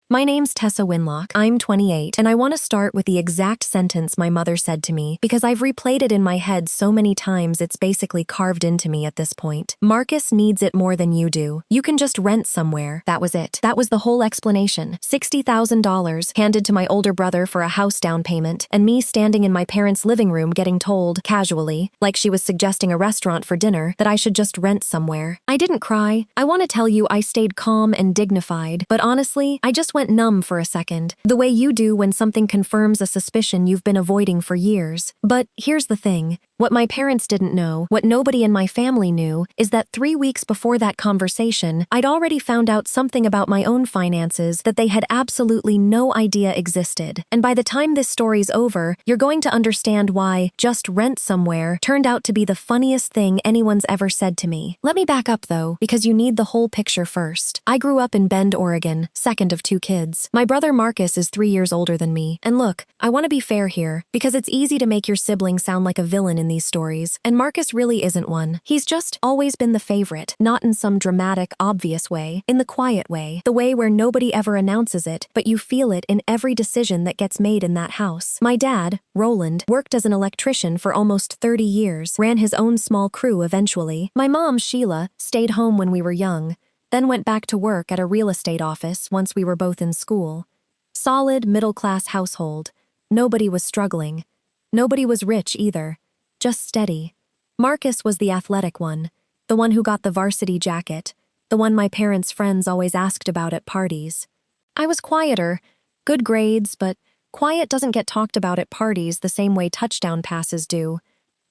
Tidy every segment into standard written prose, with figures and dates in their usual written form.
My name's Tessa Winlock. I'm 28, and I want to start with the exact sentence my mother said to me because I've replayed it in my head so many times it's basically carved into me at this point. Marcus needs it more than you do. You can just rent somewhere. That was it. That was the whole explanation. $60,000 handed to my older brother for a house down payment, and me standing in my parents' living room getting told, casually, like she was suggesting a restaurant for dinner, that I should just rent somewhere. I didn't cry. I want to tell you I stayed calm and dignified, but honestly, I just went numb for a second, the way you do when something confirms a suspicion you've been avoiding for years. But here's the thing. What my parents didn't know, what nobody in my family knew, is that 3 weeks before that conversation, I'd already found out something about my own finances that they had absolutely no idea existed. And by the time this story's over, you're going to understand why "just rent somewhere" turned out to be the funniest thing anyone's ever said to me. Let me back up though, because you need the whole picture first. I grew up in Bend, Oregon, second of 2 kids. My brother Marcus is 3 years older than me. And look, I want to be fair here, because it's easy to make your sibling sound like a villain in these stories, and Marcus really isn't one. He's just always been the favorite, not in some dramatic, obvious way, in the quiet way, the way where nobody ever announces it, but you feel it in every decision that gets made in that house. My dad, Roland, worked as an electrician for almost 30 years, ran his own small crew eventually. My mom, Sheila, stayed home when we were young, then went back to work at a real estate office once we were both in school. Solid, middle-class household. Nobody was struggling. Nobody was rich either. Just steady. Marcus was the athletic one, the one who got the varsity jacket, the one my parents' friends always asked about at parties. I was quieter, good grades, but quiet doesn't get talked about at parties the same way touchdown passes do.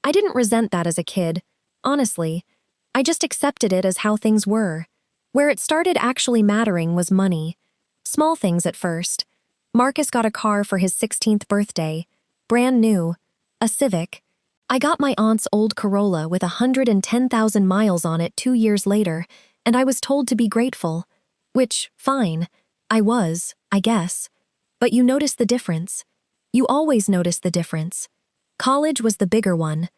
I didn't resent that as a kid, honestly. I just accepted it as how things were. Where it started actually mattering was money. Small things at first. Marcus got a car for his 16th birthday, brand new, a Civic. I got my aunt's old Corolla with 110,000 miles on it 2 years later, and I was told to be grateful. Which, fine. I was, I guess. But you notice the difference. You always notice the difference. College was the bigger one.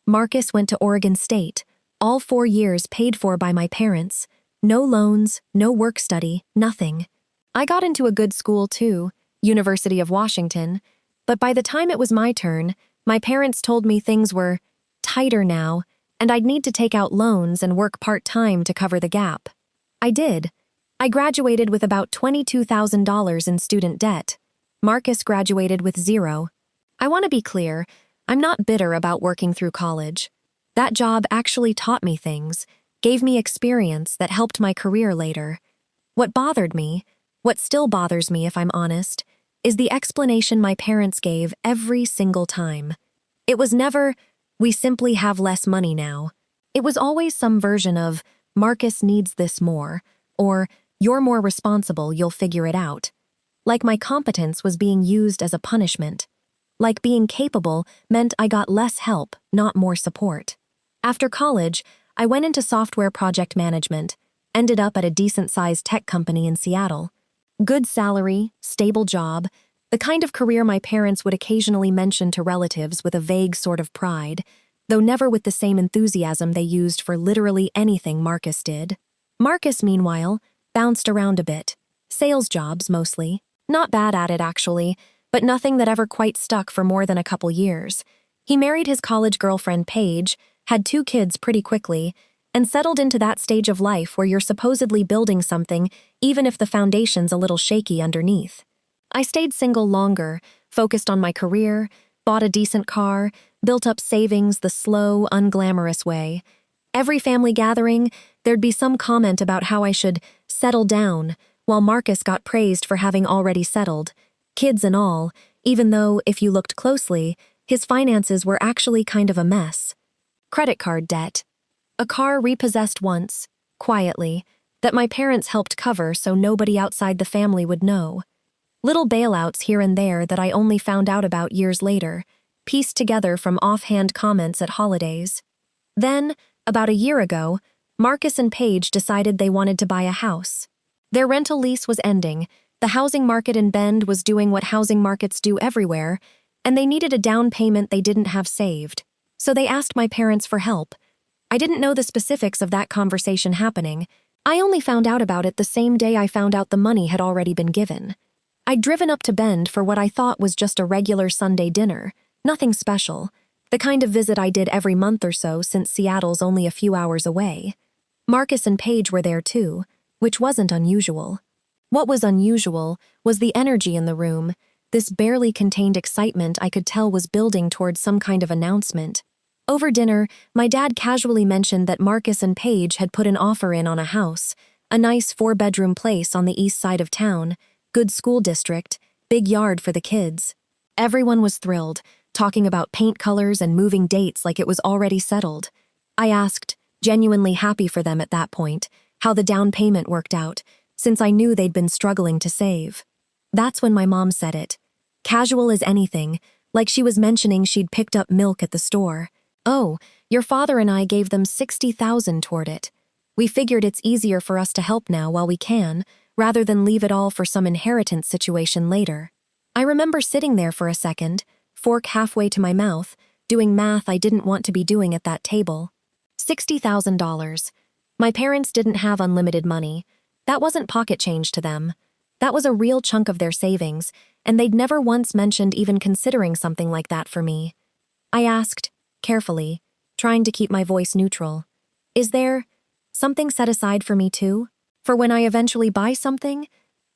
Marcus went to Oregon State, all 4 years paid for by my parents. No loans, no work study, nothing. I got into a good school too, University of Washington, but by the time it was my turn, my parents told me things were tighter now, and I'd need to take out loans and work part-time to cover the gap. I did. I graduated with about $22,000 in student debt. Marcus graduated with 0. I want to be clear, I'm not bitter about working through college. That job actually taught me things, gave me experience that helped my career later. What bothered me, what still bothers me if I'm honest, is the explanation my parents gave every single time. It was never, "We simply have less money now." It was always some version of, "Marcus needs this more," or "You're more responsible, you'll figure it out." Like my competence was being used as a punishment. Like being capable meant I got less help, not more support. After college, I went into software project management, ended up at a decent-sized tech company in Seattle. Good salary, stable job, the kind of career my parents would occasionally mention to relatives with a vague sort of pride, though never with the same enthusiasm they used for literally anything Marcus did. Marcus, meanwhile, bounced around a bit. Sales jobs, mostly. Not bad at it, actually, but nothing that ever quite stuck for more than a couple years. He married his college girlfriend, Paige, had 2 kids pretty quickly, and settled into that stage of life where you're supposedly building something even if the foundation's a little shaky underneath. I stayed single longer, focused on my career, bought a decent car, built up savings the slow, unglamorous way. Every family gathering, there'd be some comment about how I should settle down, while Marcus got praised for having already settled, kids and all, even though, if you looked closely, his finances were actually kind of a mess. Credit card debt. A car repossessed once, quietly, that my parents helped cover so nobody outside the family would know. Little bailouts here and there that I only found out about years later, pieced together from offhand comments at holidays. Then, about a year ago, Marcus and Paige decided they wanted to buy a house. Their rental lease was ending, the housing market in Bend was doing what housing markets do everywhere, and they needed a down payment they didn't have saved. So they asked my parents for help. I didn't know the specifics of that conversation happening, I only found out about it the same day I found out the money had already been given. I'd driven up to Bend for what I thought was just a regular Sunday dinner, nothing special, the kind of visit I did every month or so since Seattle's only a few hours away. Marcus and Paige were there too, which wasn't unusual. What was unusual was the energy in the room, this barely contained excitement I could tell was building towards some kind of announcement. Over dinner, my dad casually mentioned that Marcus and Paige had put an offer in on a house, a nice 4-bedroom place on the east side of town, good school district, big yard for the kids. Everyone was thrilled, talking about paint colors and moving dates like it was already settled. I asked, genuinely happy for them at that point, how the down payment worked out, since I knew they'd been struggling to save. That's when my mom said it. Casual as anything, like she was mentioning she'd picked up milk at the store. "Oh, your father and I gave them $60,000 toward it. We figured it's easier for us to help now while we can, rather than leave it all for some inheritance situation later." I remember sitting there for a second, fork halfway to my mouth, doing math I didn't want to be doing at that table. $60,000. My parents didn't have unlimited money. That wasn't pocket change to them. That was a real chunk of their savings, and they'd never once mentioned even considering something like that for me. I asked, carefully, trying to keep my voice neutral, "Is there something set aside for me too? For when I eventually buy something?"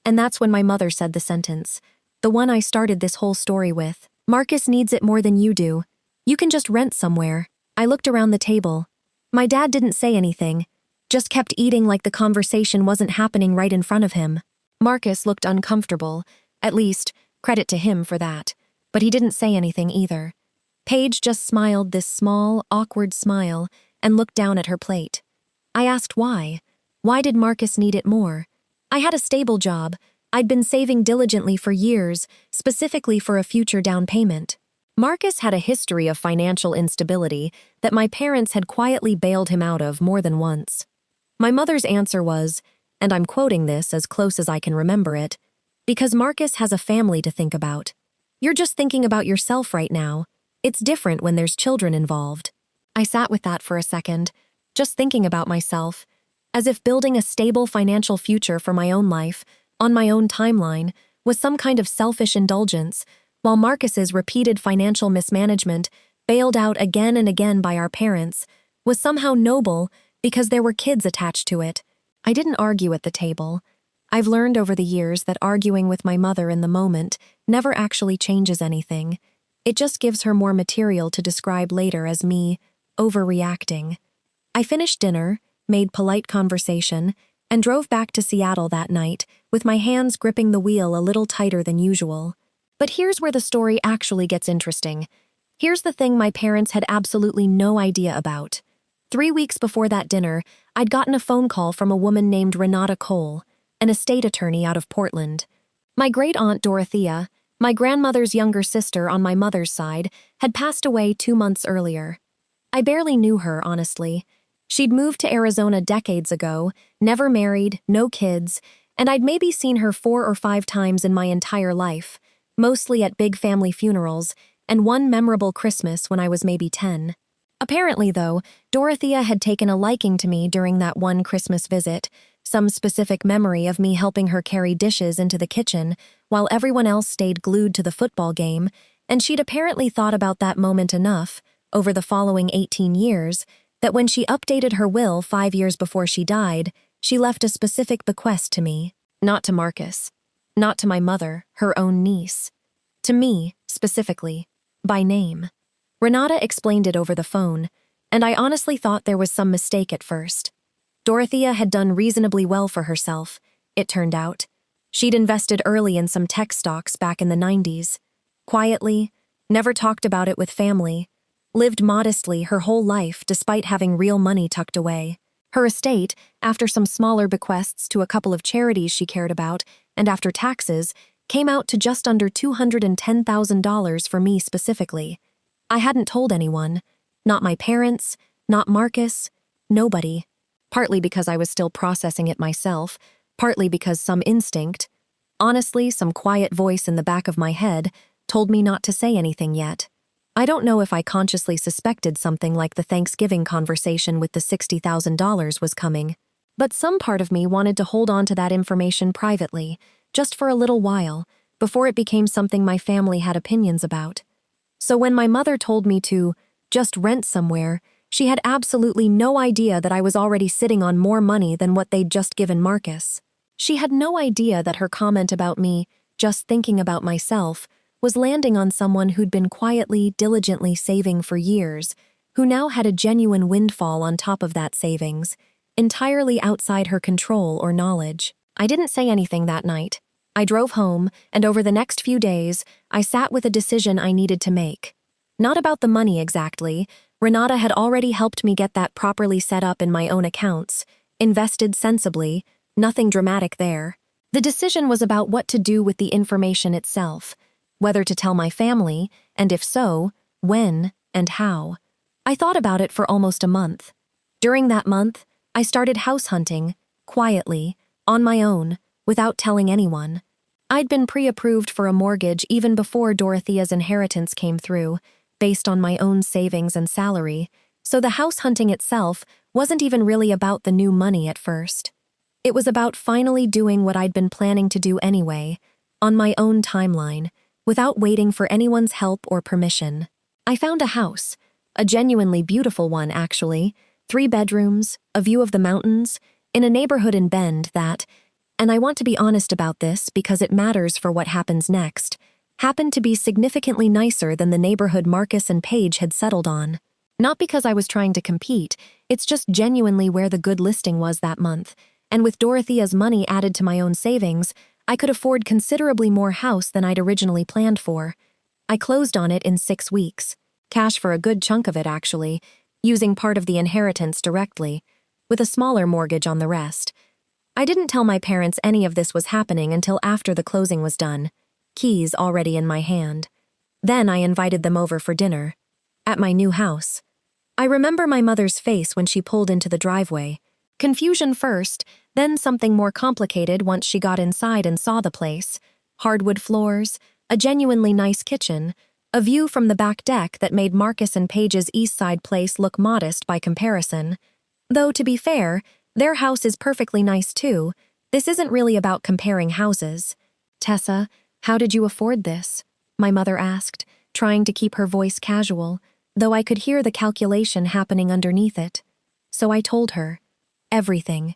And that's when my mother said the sentence, the one I started this whole story with. "Marcus needs it more than you do. You can just rent somewhere." I looked around the table. My dad didn't say anything, just kept eating like the conversation wasn't happening right in front of him. Marcus looked uncomfortable, at least, credit to him for that, but he didn't say anything either. Paige just smiled this small, awkward smile and looked down at her plate. I asked why. Why did Marcus need it more? I had a stable job. I'd been saving diligently for years, specifically for a future down payment. Marcus had a history of financial instability that my parents had quietly bailed him out of more than once. My mother's answer was, and I'm quoting this as close as I can remember it, "Because Marcus has a family to think about. You're just thinking about yourself right now. It's different when there's children involved." I sat with that for a second, just thinking about myself, as if building a stable financial future for my own life, on my own timeline, was some kind of selfish indulgence, while Marcus's repeated financial mismanagement, bailed out again and again by our parents, was somehow noble because there were kids attached to it. I didn't argue at the table. I've learned over the years that arguing with my mother in the moment never actually changes anything. It just gives her more material to describe later as me overreacting. I finished dinner, made polite conversation, and drove back to Seattle that night with my hands gripping the wheel a little tighter than usual. But here's where the story actually gets interesting. Here's the thing my parents had absolutely no idea about. 3 weeks before that dinner, I'd gotten a phone call from a woman named Renata Cole, an estate attorney out of Portland. My great-aunt Dorothea, my grandmother's younger sister on my mother's side, had passed away 2 months earlier. I barely knew her, honestly. She'd moved to Arizona decades ago, never married, no kids, and I'd maybe seen her 4 or 5 times in my entire life, mostly at big family funerals, and one memorable Christmas when I was maybe 10. Apparently, though, Dorothea had taken a liking to me during that one Christmas visit, some specific memory of me helping her carry dishes into the kitchen while everyone else stayed glued to the football game, and she'd apparently thought about that moment enough, over the following 18 years, that when she updated her will 5 years before she died, she left a specific bequest to me, not to Marcus, not to my mother, her own niece. To me, specifically, by name. Renata explained it over the phone, and I honestly thought there was some mistake at first. Dorothea had done reasonably well for herself, it turned out. She'd invested early in some tech stocks back in the 90s. Quietly, never talked about it with family, lived modestly her whole life despite having real money tucked away. Her estate, after some smaller bequests to a couple of charities she cared about, and after taxes, came out to just under $210,000 for me specifically. I hadn't told anyone. Not my parents, not Marcus, nobody. Partly because I was still processing it myself, partly because some instinct, honestly, some quiet voice in the back of my head, told me not to say anything yet. I don't know if I consciously suspected something like the Thanksgiving conversation with the $60,000 was coming. But some part of me wanted to hold on to that information privately, just for a little while, before it became something my family had opinions about. So when my mother told me to just rent somewhere, she had absolutely no idea that I was already sitting on more money than what they'd just given Marcus. She had no idea that her comment about me just thinking about myself was landing on someone who'd been quietly, diligently saving for years, who now had a genuine windfall on top of that savings, entirely outside her control or knowledge. I didn't say anything that night. I drove home, and over the next few days, I sat with a decision I needed to make. Not about the money exactly. Renata had already helped me get that properly set up in my own accounts, invested sensibly, nothing dramatic there. The decision was about what to do with the information itself, whether to tell my family, and if so, when and how. I thought about it for almost a month. During that month, I started house hunting, quietly, on my own, without telling anyone. I'd been pre-approved for a mortgage even before Dorothea's inheritance came through, based on my own savings and salary, so the house hunting itself wasn't even really about the new money at first. It was about finally doing what I'd been planning to do anyway, on my own timeline, without waiting for anyone's help or permission. I found a house, a genuinely beautiful one actually, 3 bedrooms, a view of the mountains, in a neighborhood in Bend that, and I want to be honest about this because it matters for what happens next, happened to be significantly nicer than the neighborhood Marcus and Paige had settled on. Not because I was trying to compete, it's just genuinely where the good listing was that month, and with Dorothea's money added to my own savings, I could afford considerably more house than I'd originally planned for. I closed on it in 6 weeks. Cash for a good chunk of it, actually, using part of the inheritance directly, with a smaller mortgage on the rest. I didn't tell my parents any of this was happening until after the closing was done, keys already in my hand. Then I invited them over for dinner, at my new house. I remember my mother's face when she pulled into the driveway. Confusion first, then something more complicated once she got inside and saw the place. Hardwood floors, a genuinely nice kitchen, a view from the back deck that made Marcus and Paige's East Side place look modest by comparison. Though, to be fair, their house is perfectly nice too. This isn't really about comparing houses. "Tessa, how did you afford this?" my mother asked, trying to keep her voice casual, though I could hear the calculation happening underneath it. So I told her. Everything.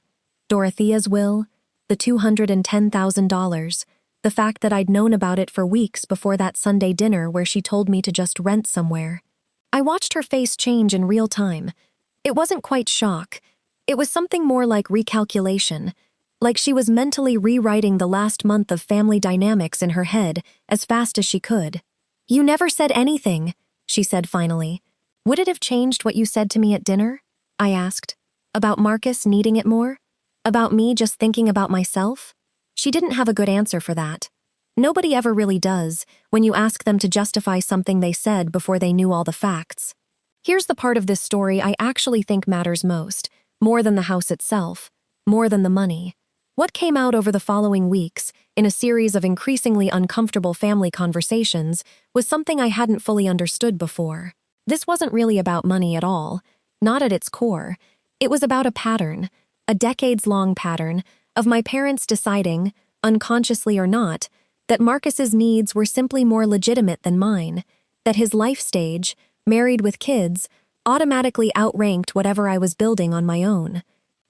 Dorothea's will, the $210,000, the fact that I'd known about it for weeks before that Sunday dinner where she told me to just rent somewhere. I watched her face change in real time. It wasn't quite shock. It was something more like recalculation, like she was mentally rewriting the last month of family dynamics in her head as fast as she could. "You never said anything," she said finally. "Would it have changed what you said to me at dinner?" I asked. About Marcus needing it more? About me just thinking about myself? She didn't have a good answer for that. Nobody ever really does when you ask them to justify something they said before they knew all the facts. Here's the part of this story I actually think matters most, more than the house itself, more than the money. What came out over the following weeks, in a series of increasingly uncomfortable family conversations, was something I hadn't fully understood before. This wasn't really about money at all, not at its core. It was about a pattern, a decades-long pattern, of my parents deciding, unconsciously or not, that Marcus's needs were simply more legitimate than mine, that his life stage, married with kids, automatically outranked whatever I was building on my own.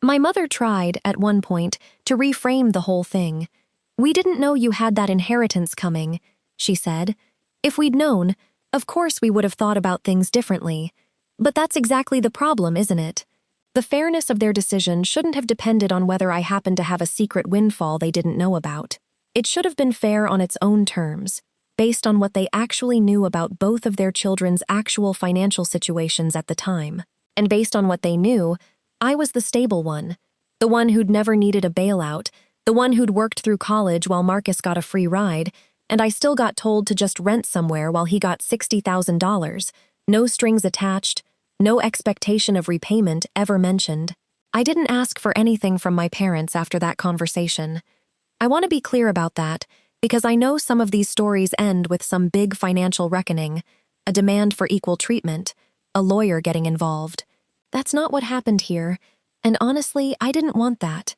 My mother tried, at one point, to reframe the whole thing. "We didn't know you had that inheritance coming," she said. "If we'd known, of course we would have thought about things differently. But that's exactly the problem, isn't it? The fairness of their decision shouldn't have depended on whether I happened to have a secret windfall they didn't know about. It should have been fair on its own terms, based on what they actually knew about both of their children's actual financial situations at the time. And based on what they knew, I was the stable one, the one who'd never needed a bailout, the one who'd worked through college while Marcus got a free ride, and I still got told to just rent somewhere while he got $60,000, no strings attached, no expectation of repayment ever mentioned. I didn't ask for anything from my parents after that conversation. I want to be clear about that, because I know some of these stories end with some big financial reckoning, a demand for equal treatment, a lawyer getting involved. That's not what happened here. And honestly, I didn't want that.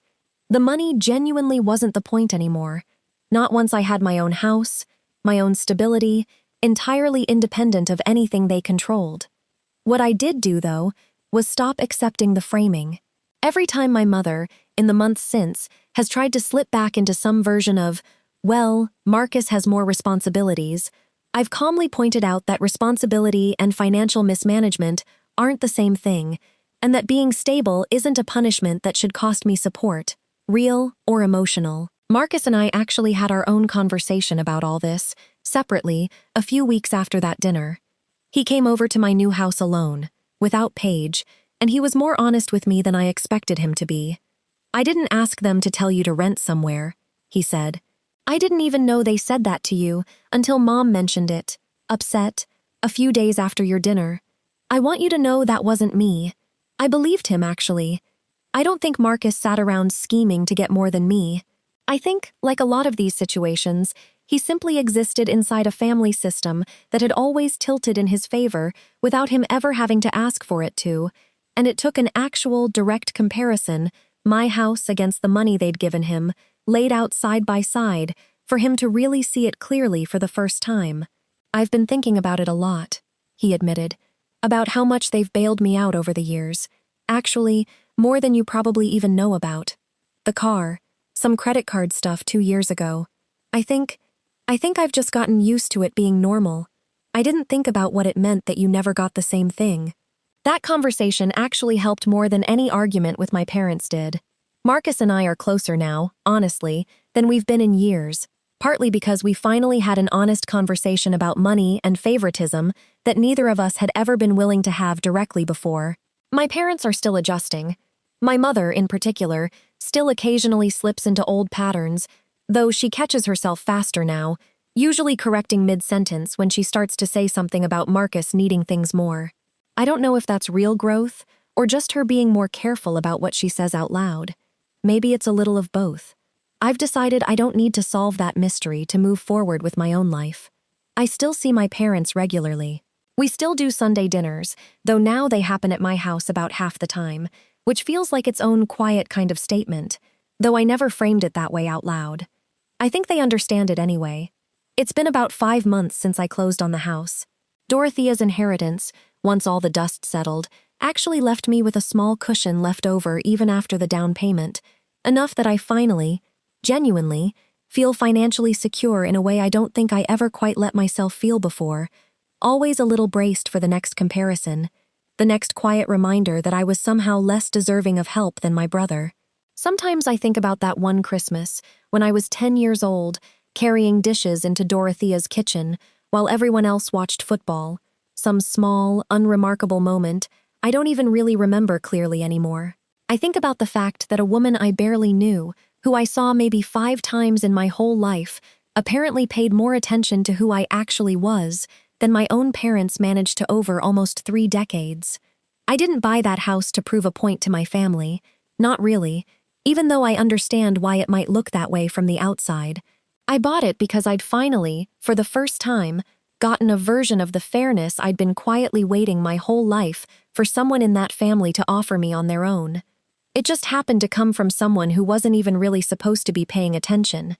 The money genuinely wasn't the point anymore. Not once I had my own house, my own stability, entirely independent of anything they controlled. What I did do, though, was stop accepting the framing. Every time my mother, in the months since, has tried to slip back into some version of, well, Marcus has more responsibilities, I've calmly pointed out that responsibility and financial mismanagement aren't the same thing, and that being stable isn't a punishment that should cost me support, real or emotional. Marcus and I actually had our own conversation about all this, separately, a few weeks after that dinner. He came over to my new house alone, without Paige, and he was more honest with me than I expected him to be. "I didn't ask them to tell you to rent somewhere," he said. "I didn't even know they said that to you until Mom mentioned it, upset, a few days after your dinner. I want you to know that wasn't me. I believed him, actually. I don't think Marcus sat around scheming to get more than me. I think, like a lot of these situations, he simply existed inside a family system that had always tilted in his favor without him ever having to ask for it to, and it took an actual, direct comparison, my house against the money they'd given him, laid out side by side, for him to really see it clearly for the first time. I've been thinking about it a lot," he admitted, "about how much they've bailed me out over the years. Actually, more than you probably even know about. The car, some credit card stuff 2 years ago. I think I've just gotten used to it being normal. I didn't think about what it meant that you never got the same thing." That conversation actually helped more than any argument with my parents did. Marcus and I are closer now, honestly, than we've been in years, partly because we finally had an honest conversation about money and favoritism that neither of us had ever been willing to have directly before. My parents are still adjusting. My mother, in particular, still occasionally slips into old patterns, though she catches herself faster now, usually correcting mid-sentence when she starts to say something about Marcus needing things more. I don't know if that's real growth, or just her being more careful about what she says out loud. Maybe it's a little of both. I've decided I don't need to solve that mystery to move forward with my own life. I still see my parents regularly. We still do Sunday dinners, though now they happen at my house about half the time, which feels like its own quiet kind of statement, though I never framed it that way out loud. I think they understand it anyway. It's been about 5 months since I closed on the house. Dorothea's inheritance, once all the dust settled, actually left me with a small cushion left over even after the down payment, enough that I finally, genuinely, feel financially secure in a way I don't think I ever quite let myself feel before, always a little braced for the next comparison, the next quiet reminder that I was somehow less deserving of help than my brother. Sometimes I think about that one Christmas, when I was 10 years old, carrying dishes into Dorothea's kitchen while everyone else watched football, some small, unremarkable moment I don't even really remember clearly anymore. I think about the fact that a woman I barely knew, who I saw maybe 5 times in my whole life, apparently paid more attention to who I actually was than my own parents managed to over almost 3 decades. I didn't buy that house to prove a point to my family, not really, even though I understand why it might look that way from the outside. I bought it because I'd finally, for the first time, gotten a version of the fairness I'd been quietly waiting my whole life for someone in that family to offer me on their own. It just happened to come from someone who wasn't even really supposed to be paying attention.